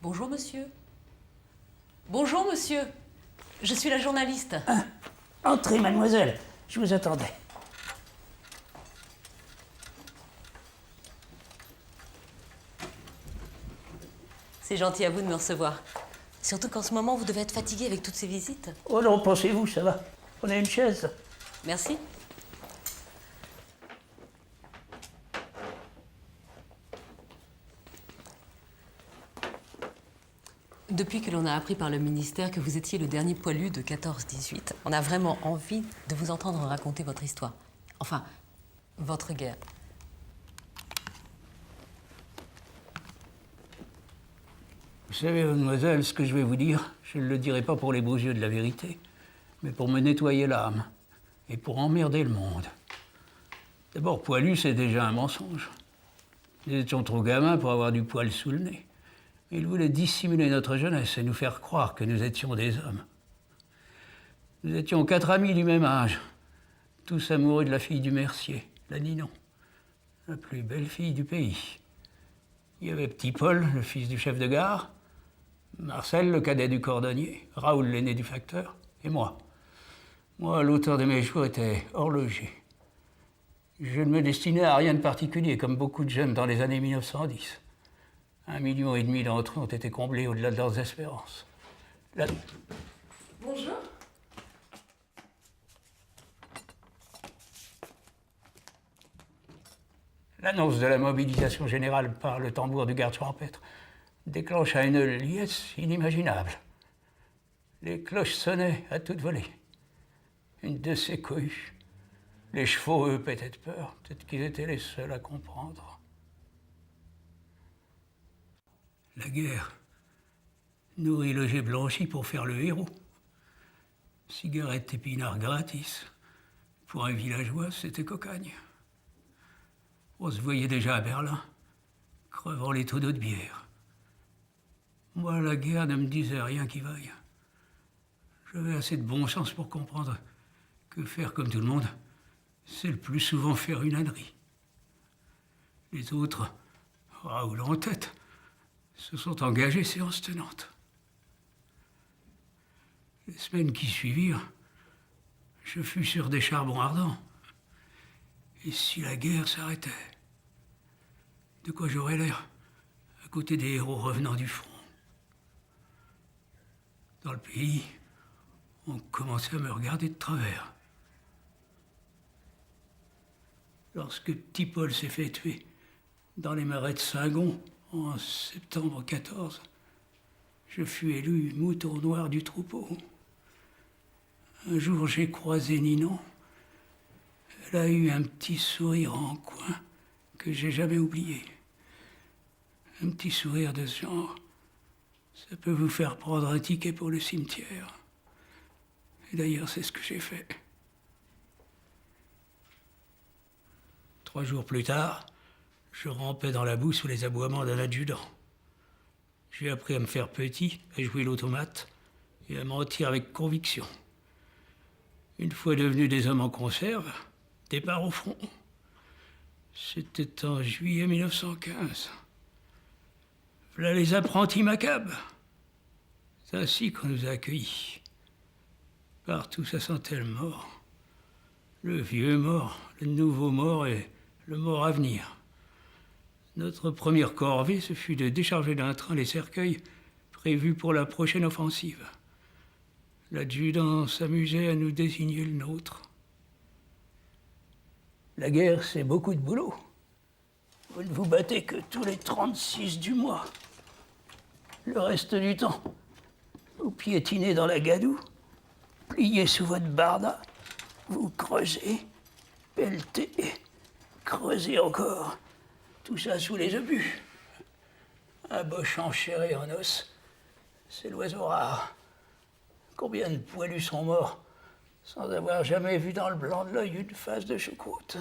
Bonjour, monsieur. Bonjour, monsieur. Je suis la journaliste. Ah, entrez, mademoiselle. Je vous attendais. C'est gentil à vous de me recevoir. Surtout qu'en ce moment, vous devez être fatigué avec toutes ces visites. Oh non, pensez-vous, ça va. Prenez une chaise. Merci. Depuis que l'on a appris par le ministère que vous étiez le dernier poilu de 14-18, on a vraiment envie de vous entendre raconter votre histoire. Enfin, votre guerre. Vous savez, mademoiselle, ce que je vais vous dire, je ne le dirai pas pour les beaux yeux de la vérité, mais pour me nettoyer l'âme et pour emmerder le monde. D'abord, poilu, c'est déjà un mensonge. Nous étions trop gamins pour avoir du poil sous le nez. Il voulait dissimuler notre jeunesse et nous faire croire que nous étions des hommes. Nous étions 4 amis du même âge, tous amoureux de la fille du mercier, la Ninon, la plus belle fille du pays. Il y avait petit Paul, le fils du chef de gare, Marcel, le cadet du cordonnier, Raoul, l'aîné du facteur, et moi. Moi, l'auteur de mes jours, était horloger. Je ne me destinais à rien de particulier, comme beaucoup de jeunes dans les années 1910. 1,5 million d'entre eux ont été comblés au-delà de leurs espérances. Bonjour. L'annonce de la mobilisation générale par le tambour du garde champêtre déclencha une liesse inimaginable. Les cloches sonnaient à toute volée. Une de ces cohues. Les chevaux, eux, pétaient de peur. Peut-être qu'ils étaient les seuls à comprendre. La guerre nourrit le jet blanchi pour faire le héros. Cigarettes épinards gratis. Pour un villageois, c'était cocagne. On se voyait déjà à Berlin, crevant les tonneaux de bière. Moi, la guerre ne me disait rien qui vaille. J'avais assez de bon sens pour comprendre que faire comme tout le monde, c'est le plus souvent faire une ânerie. Les autres, Raoul en tête, se sont engagés séance tenante. Les semaines qui suivirent, je fus sur des charbons ardents. Et si la guerre s'arrêtait? De quoi j'aurais l'air à côté des héros revenant du front? Dans le pays, on commençait à me regarder de travers. Lorsque petit Paul s'est fait tuer dans les marais de Saint-Gon en septembre 14, je fus élu mouton noir du troupeau. Un jour, j'ai croisé Ninon. Elle a eu un petit sourire en coin que j'ai jamais oublié. Un petit sourire de ce genre, ça peut vous faire prendre un ticket pour le cimetière. Et d'ailleurs, c'est ce que j'ai fait. 3 jours plus tard, je rampais dans la boue sous les aboiements d'un adjudant. J'ai appris à me faire petit, à jouer l'automate et à mentir avec conviction. Une fois devenus des hommes en conserve, départ au front. C'était en juillet 1915. Voilà les apprentis macabres. C'est ainsi qu'on nous a accueillis. Partout, ça sentait le mort. Le vieux mort, le nouveau mort et le mort à venir. Notre première corvée, ce fut de décharger d'un train les cercueils prévus pour la prochaine offensive. L'adjudant s'amusait à nous désigner le nôtre. La guerre, c'est beaucoup de boulot. Vous ne vous battez que tous les 36 du mois. Le reste du temps, vous piétinez dans la gadoue, pliez sous votre barda, vous creusez, pelletez, creusez encore. Tout ça sous les obus. Un boche en chair et en os, c'est l'oiseau rare. Combien de poilus sont morts sans avoir jamais vu dans le blanc de l'œil une face de choucroute?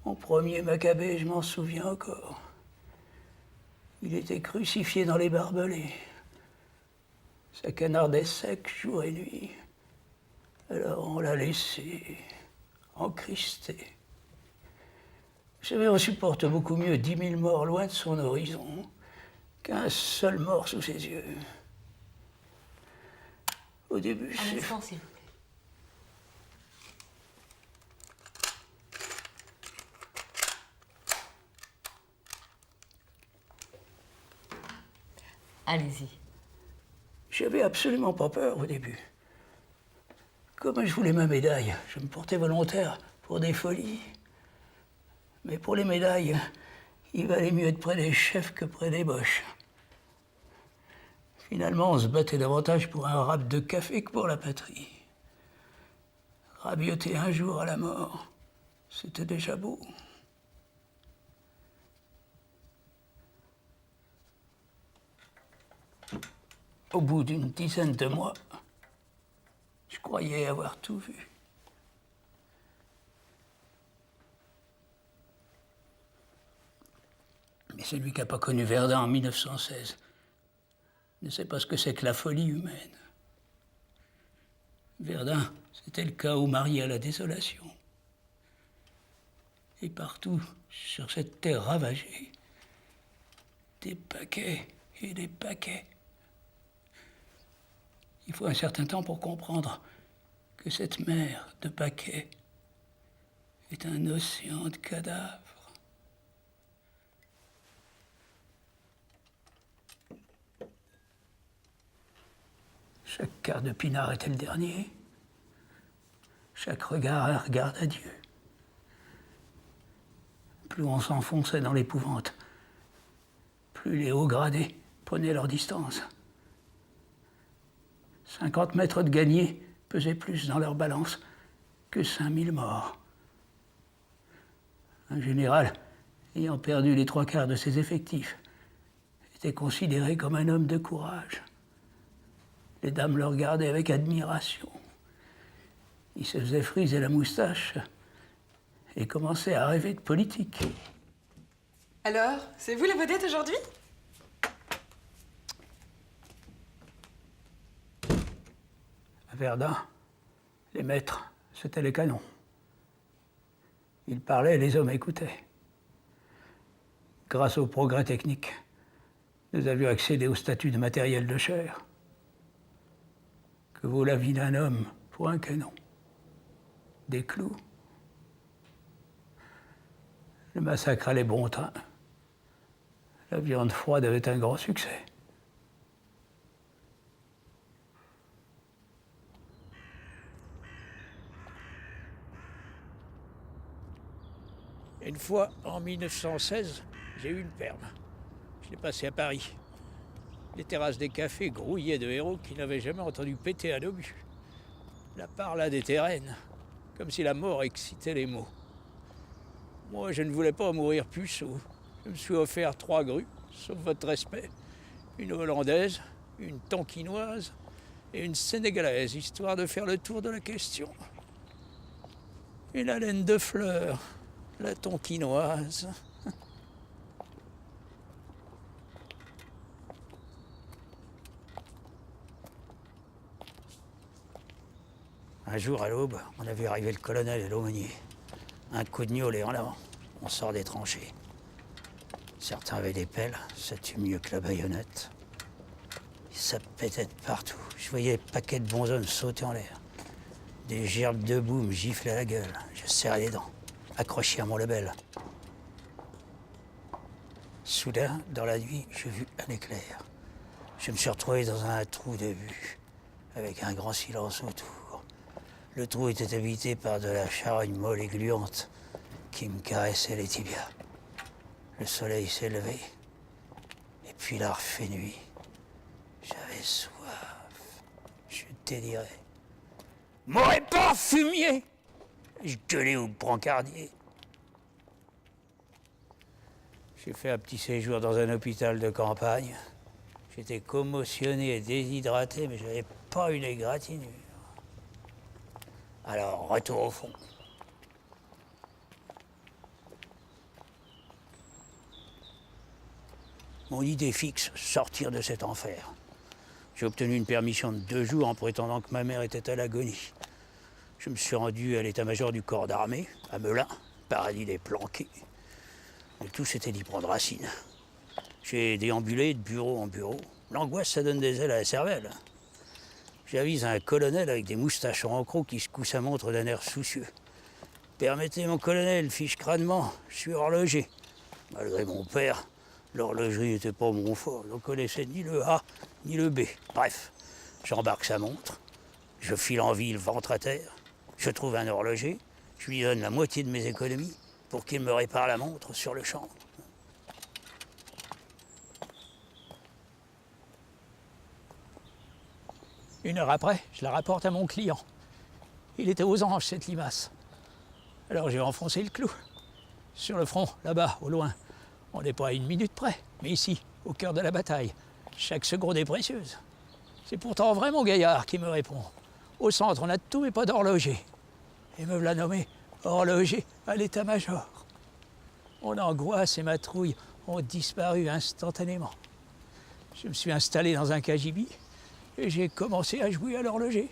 Mon premier Maccabée, je m'en souviens encore. Il était crucifié dans les barbelés. Ça canardait sec jour et nuit. Alors on l'a laissé, encristé. Vous savez, on supporte beaucoup mieux 10 000 morts loin de son horizon qu'un seul mort sous ses yeux. Au début, Un instant, s'il vous plaît. Allez-y. j'avais absolument pas peur au début. Comme je voulais ma médaille, je me portais volontaire pour des folies. Mais pour les médailles, il valait mieux être près des chefs que près des boches. Finalement, on se battait davantage pour un rap de café que pour la patrie. Rabioter un jour à la mort, c'était déjà beau. Au bout d'une dizaine de mois, je croyais avoir tout vu. Mais celui qui n'a pas connu Verdun en 1916 ne sait pas ce que c'est que la folie humaine. Verdun, c'était le chaos marié à la désolation. Et partout, sur cette terre ravagée, des paquets et des paquets. Il faut un certain temps pour comprendre que cette mer de paquets est un océan de cadavres. Chaque quart de pinard était le dernier. Chaque regard un regard d'adieu. Plus on s'enfonçait dans l'épouvante, plus les hauts gradés prenaient leur distance. 50 mètres de gagné pesaient plus dans leur balance que 5000 morts. Un général, ayant perdu les 3/4 de ses effectifs, était considéré comme un homme de courage. Les dames le regardaient avec admiration. Il se faisait friser la moustache et commençait à rêver de politique. Alors, c'est vous la vedette aujourd'hui? À Verdun, les maîtres, c'était les canons. Ils parlaient, les hommes écoutaient. Grâce au progrès technique, nous avions accédé au statut de matériel de chair. Que vaut la vie d'un homme pour un canon? Des clous. Le massacre allait bon train. La viande froide avait un grand succès. Une fois, en 1916, j'ai eu une perme. Je l'ai passée à Paris. Les terrasses des cafés grouillaient de héros qui n'avaient jamais entendu péter un obus. La parlade était reine, comme si la mort excitait les mots. Moi, je ne voulais pas mourir puceau. Je me suis offert 3 grues, sauf votre respect. Une hollandaise, une tonkinoise et une sénégalaise, histoire de faire le tour de la question. Une haleine de fleurs, la tonkinoise. Un jour à l'aube, on a vu arriver le colonel et l'aumônier. Un coup de gnôle et en avant. On sort des tranchées. Certains avaient des pelles, ça tue mieux que la baïonnette. Ça pétait de partout. Je voyais des paquets de bonshommes sauter en l'air. Des gerbes debout me giflaient à la gueule. Je serrais les dents, accroché à mon label. Soudain, dans la nuit, j'ai vu un éclair. Je me suis retrouvé dans un trou de vue, avec un grand silence autour. Le trou était habité par de la charogne molle et gluante qui me caressait les tibias. Le soleil s'est levé, et puis il a refait nuit. J'avais soif, je délirais. M'aurais pas fumier! Je gueulais au brancardier. J'ai fait un petit séjour dans un hôpital de campagne. J'étais commotionné et déshydraté, mais j'avais pas une égratignure. Alors, retour au fond. Mon idée fixe, sortir de cet enfer. J'ai obtenu une permission de 2 jours en prétendant que ma mère était à l'agonie. Je me suis rendu à l'état-major du corps d'armée, à Melun, paradis des planqués. Le tout s'était d'y prendre racine. J'ai déambulé de bureau en bureau. L'angoisse, ça donne des ailes à la cervelle. J'avise un colonel avec des moustaches en croc qui secoue sa montre d'un air soucieux. Permettez, mon colonel, fiche crânement, je suis horloger. Malgré mon père, l'horlogerie n'était pas mon fort. Je ne connaissais ni le A, ni le B. Bref, j'embarque sa montre, je file en ville, ventre à terre. Je trouve un horloger, je lui donne la moitié de mes économies pour qu'il me répare la montre sur le champ. Une heure après, je la rapporte à mon client. Il était aux anges, cette limace. Alors j'ai enfoncé le clou. Sur le front, là-bas, au loin, on n'est pas à 1 minute près. Mais ici, au cœur de la bataille, chaque seconde est précieuse. C'est pourtant vrai, mon gaillard, qui me répond. Au centre, on a tout mais pas d'horloger. Et me voilà nommé horloger à l'état-major. Mon angoisse et ma trouille ont disparu instantanément. Je me suis installé dans un cagibi et j'ai commencé à jouer à l'horloger.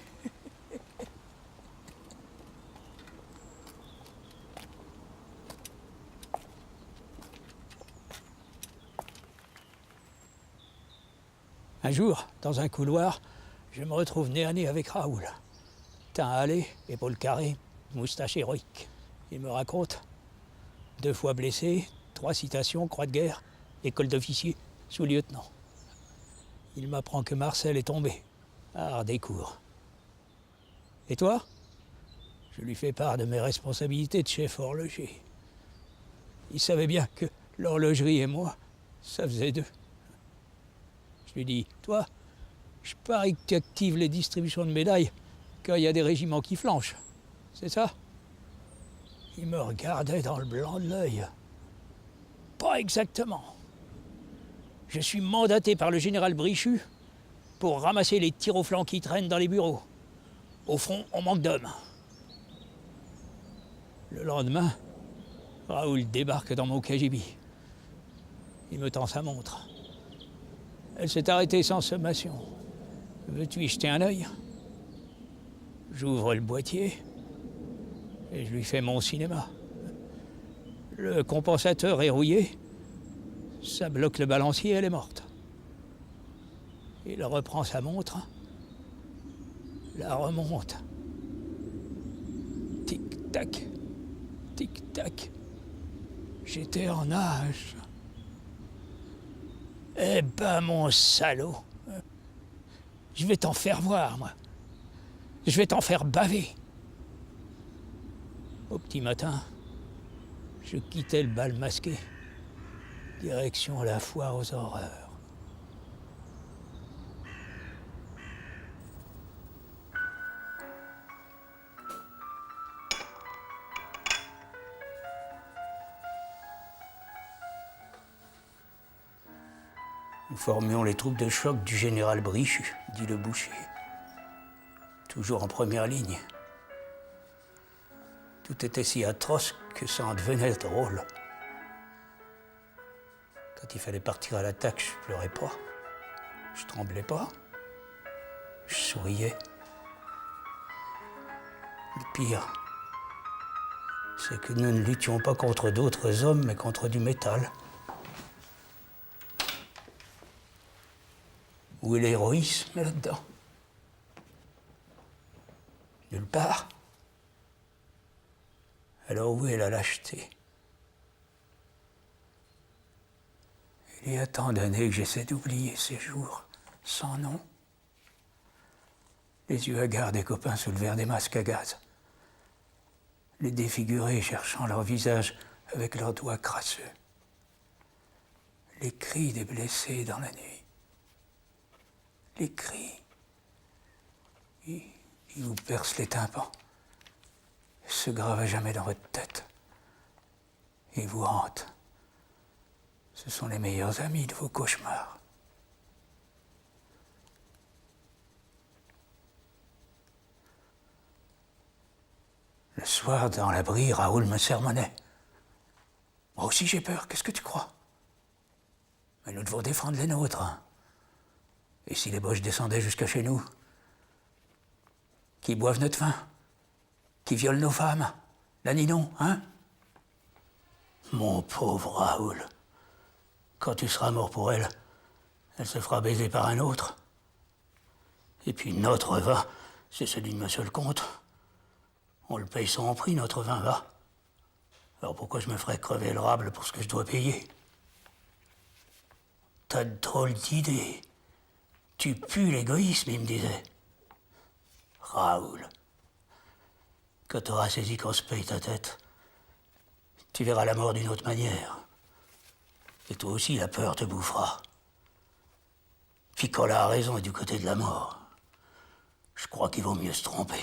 Un jour, dans un couloir, je me retrouve nez à nez avec Raoul. Teint hâlé, épaules carrées, moustache héroïque. Il me raconte 2 fois blessé, 3 citations, croix de guerre, école d'officier, sous-lieutenant. Il m'apprend que Marcel est tombé à Hardécourt. Et toi? Je lui fais part de mes responsabilités de chef horloger. Il savait bien que l'horlogerie et moi, ça faisait 2. Je lui dis, toi, je parie que tu actives les distributions de médailles quand il y a des régiments qui flanchent. C'est ça? Il me regardait dans le blanc de l'œil. Pas exactement. Je suis mandaté par le général Brichu pour ramasser les tirs au flanc qui traînent dans les bureaux. Au front, on manque d'hommes. Le lendemain, Raoul débarque dans mon KGB. Il me tend sa montre. Elle s'est arrêtée sans sommation. Veux-tu y jeter un œil? J'ouvre le boîtier et je lui fais mon cinéma. Le compensateur est rouillé. Ça bloque le balancier, elle est morte. Il reprend sa montre, la remonte. Tic-tac, tic-tac. J'étais en nage. Eh ben, mon salaud, je vais t'en faire voir, moi. Je vais t'en faire baver. Au petit matin, je quittais le bal masqué, direction la foire aux horreurs. Nous formions les troupes de choc du général Brichu, dit le boucher. Toujours en première ligne. Tout était si atroce que ça en devenait drôle. Quand il fallait partir à l'attaque, je pleurais pas. Je tremblais pas. Je souriais. Le pire, c'est que nous ne luttions pas contre d'autres hommes, mais contre du métal. Où est l'héroïsme là-dedans? Nulle part. Alors où est la lâcheté? Il y a tant d'années que j'essaie d'oublier ces jours sans nom. Les yeux hagards des copains sous le verre des masques à gaz. Les défigurés cherchant leur visage avec leurs doigts crasseux. Les cris des blessés dans la nuit. Les cris. Ils vous percent les tympans. Ils se gravent à jamais dans votre tête. Ils vous hantent. Ce sont les meilleurs amis de vos cauchemars. Le soir, dans l'abri, Raoul me sermonnait. Moi aussi j'ai peur, qu'est-ce que tu crois? Mais nous devons défendre les nôtres. Hein. Et si les Boches descendaient jusqu'à chez nous? Qui boivent notre vin? Qui violent nos femmes? La Ninon, hein? Mon pauvre Raoul, Quand tu seras mort pour elle, elle se fera baiser par un autre. Et puis notre vin, c'est celui de monsieur le comte. On le paye sans prix, notre vin, va. Alors pourquoi je me ferais crever le rable pour ce que je dois payer? T'as de drôles d'idées. Tu pues l'égoïsme, il me disait. Raoul, quand t'auras saisi qu'on se paye ta tête, tu verras la mort d'une autre manière. Et toi aussi, la peur te bouffera. Puis Collat a raison est du côté de la mort. Je crois qu'il vaut mieux se tromper.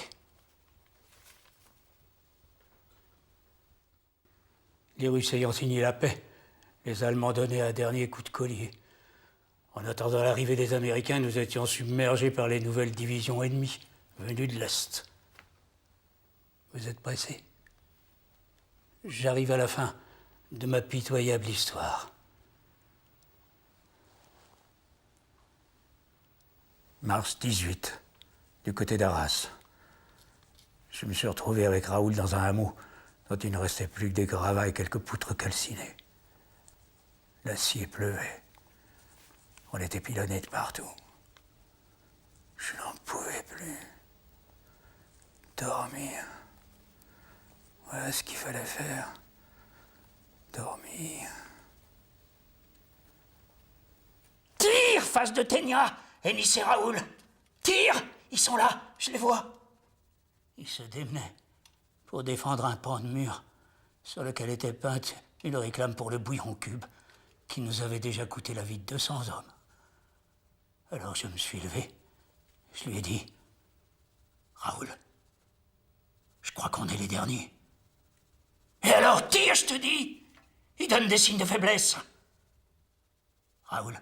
Les Russes ayant signé la paix, les Allemands donnaient un dernier coup de collier. En attendant l'arrivée des Américains, nous étions submergés par les nouvelles divisions ennemies, venues de l'Est. Vous êtes pressés? J'arrive à la fin de ma pitoyable histoire. Mars 18, du côté d'Arras. Je me suis retrouvé avec Raoul dans un hameau dont il ne restait plus que des gravats et quelques poutres calcinées. L'acier pleuvait. On était pilonnés de partout. Je n'en pouvais plus. Dormir. Voilà ce qu'il fallait faire. Dormir. Tire, face de Ténia! Ennis et Raoul! Tire! Ils sont là, je les vois. Ils se démenaient pour défendre un pan de mur sur lequel était peinte une réclame pour le bouillon cube qui nous avait déjà coûté la vie de 200 hommes. Alors je me suis levé, je lui ai dit « Raoul, je crois qu'on est les derniers. » Et alors, tire, je te dis! Il donne des signes de faiblesse. Raoul.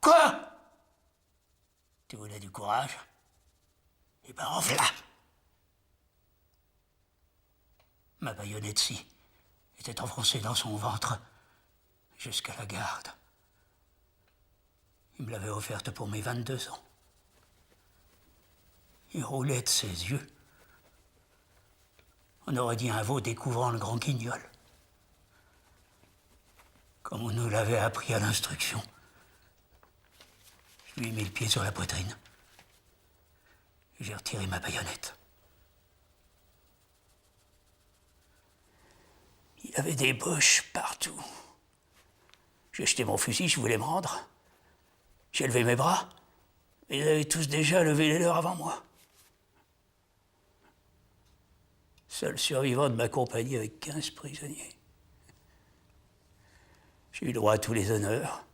Quoi? Tu voulais du courage? Eh ben, en voilà! Ma baïonnette-ci était enfoncée dans son ventre jusqu'à la garde. Il me l'avait offerte pour mes 22 ans. Il roulait de ses yeux. On aurait dit un veau découvrant le grand guignol. Comme on nous l'avait appris à l'instruction. Je lui ai mis le pied sur la poitrine. J'ai retiré ma baïonnette. Il avait des boches partout. J'ai jeté mon fusil, je voulais me rendre. J'ai levé mes bras, mais ils avaient tous déjà levé les leurs avant moi. Seul survivant de ma compagnie avec 15 prisonniers. J'ai eu droit à tous les honneurs.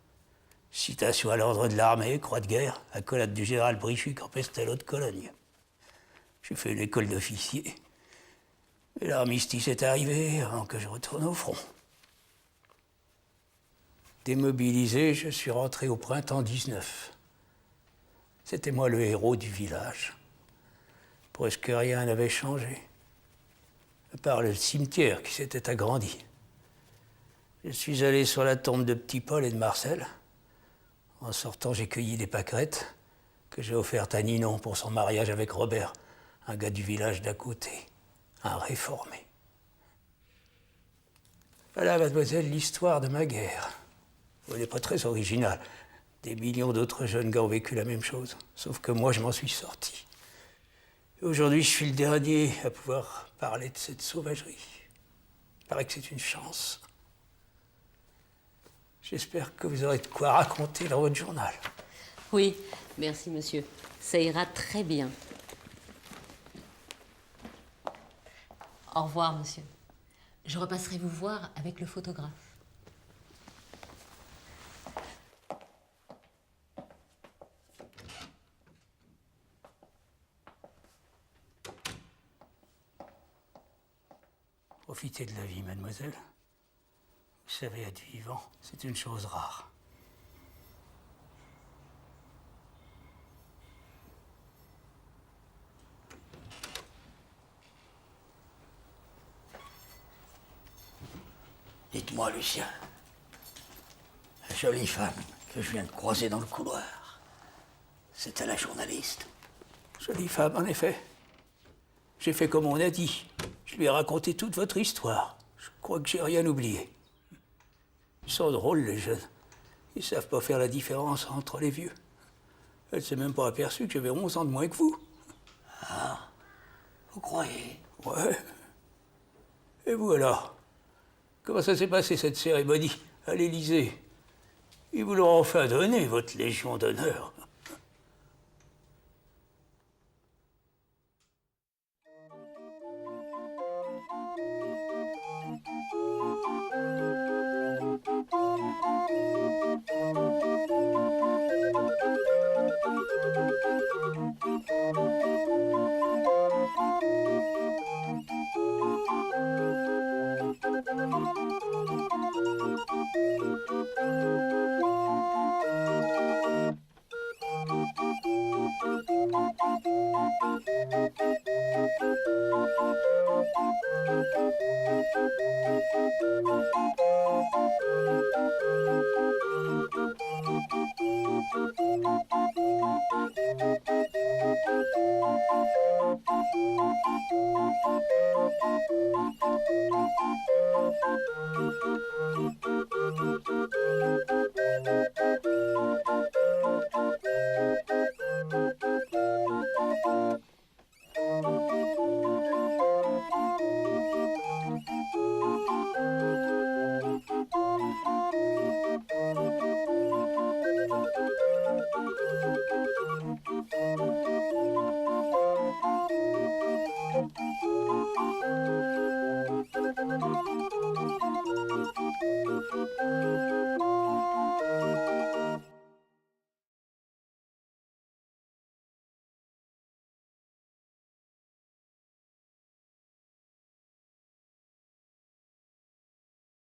Citation à l'ordre de l'armée, croix de guerre, accolade du général Brichu, Campestello de Cologne. J'ai fait une école d'officier. Et l'armistice est arrivé avant que je retourne au front. Démobilisé, je suis rentré au printemps 19. C'était moi le héros du village. Presque rien n'avait changé, à part le cimetière qui s'était agrandi. Je suis allé sur la tombe de Petit Paul et de Marcel. En sortant, j'ai cueilli des pâquerettes que j'ai offertes à Ninon pour son mariage avec Robert, un gars du village d'à côté, un réformé. Voilà, mademoiselle, l'histoire de ma guerre. Elle n'est pas très originale. Des millions d'autres jeunes gars ont vécu la même chose, sauf que moi, je m'en suis sorti. Et aujourd'hui, je suis le dernier à pouvoir parler de cette sauvagerie. Il paraît que c'est une chance. J'espère que vous aurez de quoi raconter dans votre journal. Oui, merci monsieur. Ça ira très bien. Au revoir monsieur. Je repasserai vous voir avec le photographe. Profitez de la vie, mademoiselle. Vous savez, être vivant, c'est une chose rare. Dites-moi, Lucien, la jolie femme que je viens de croiser dans le couloir, c'était la journaliste. Jolie femme, en effet. J'ai fait comme on a dit. Je lui ai raconté toute votre histoire. Je crois que j'ai rien oublié. Ils sont drôles, les jeunes. Ils savent pas faire la différence entre les vieux. Elle s'est même pas aperçue que j'avais 11 ans de moins que vous. Vous croyez? Ouais. Et vous alors? Comment ça s'est passé cette cérémonie à l'Élysée? Ils vous l'ont enfin donné, votre Légion d'honneur.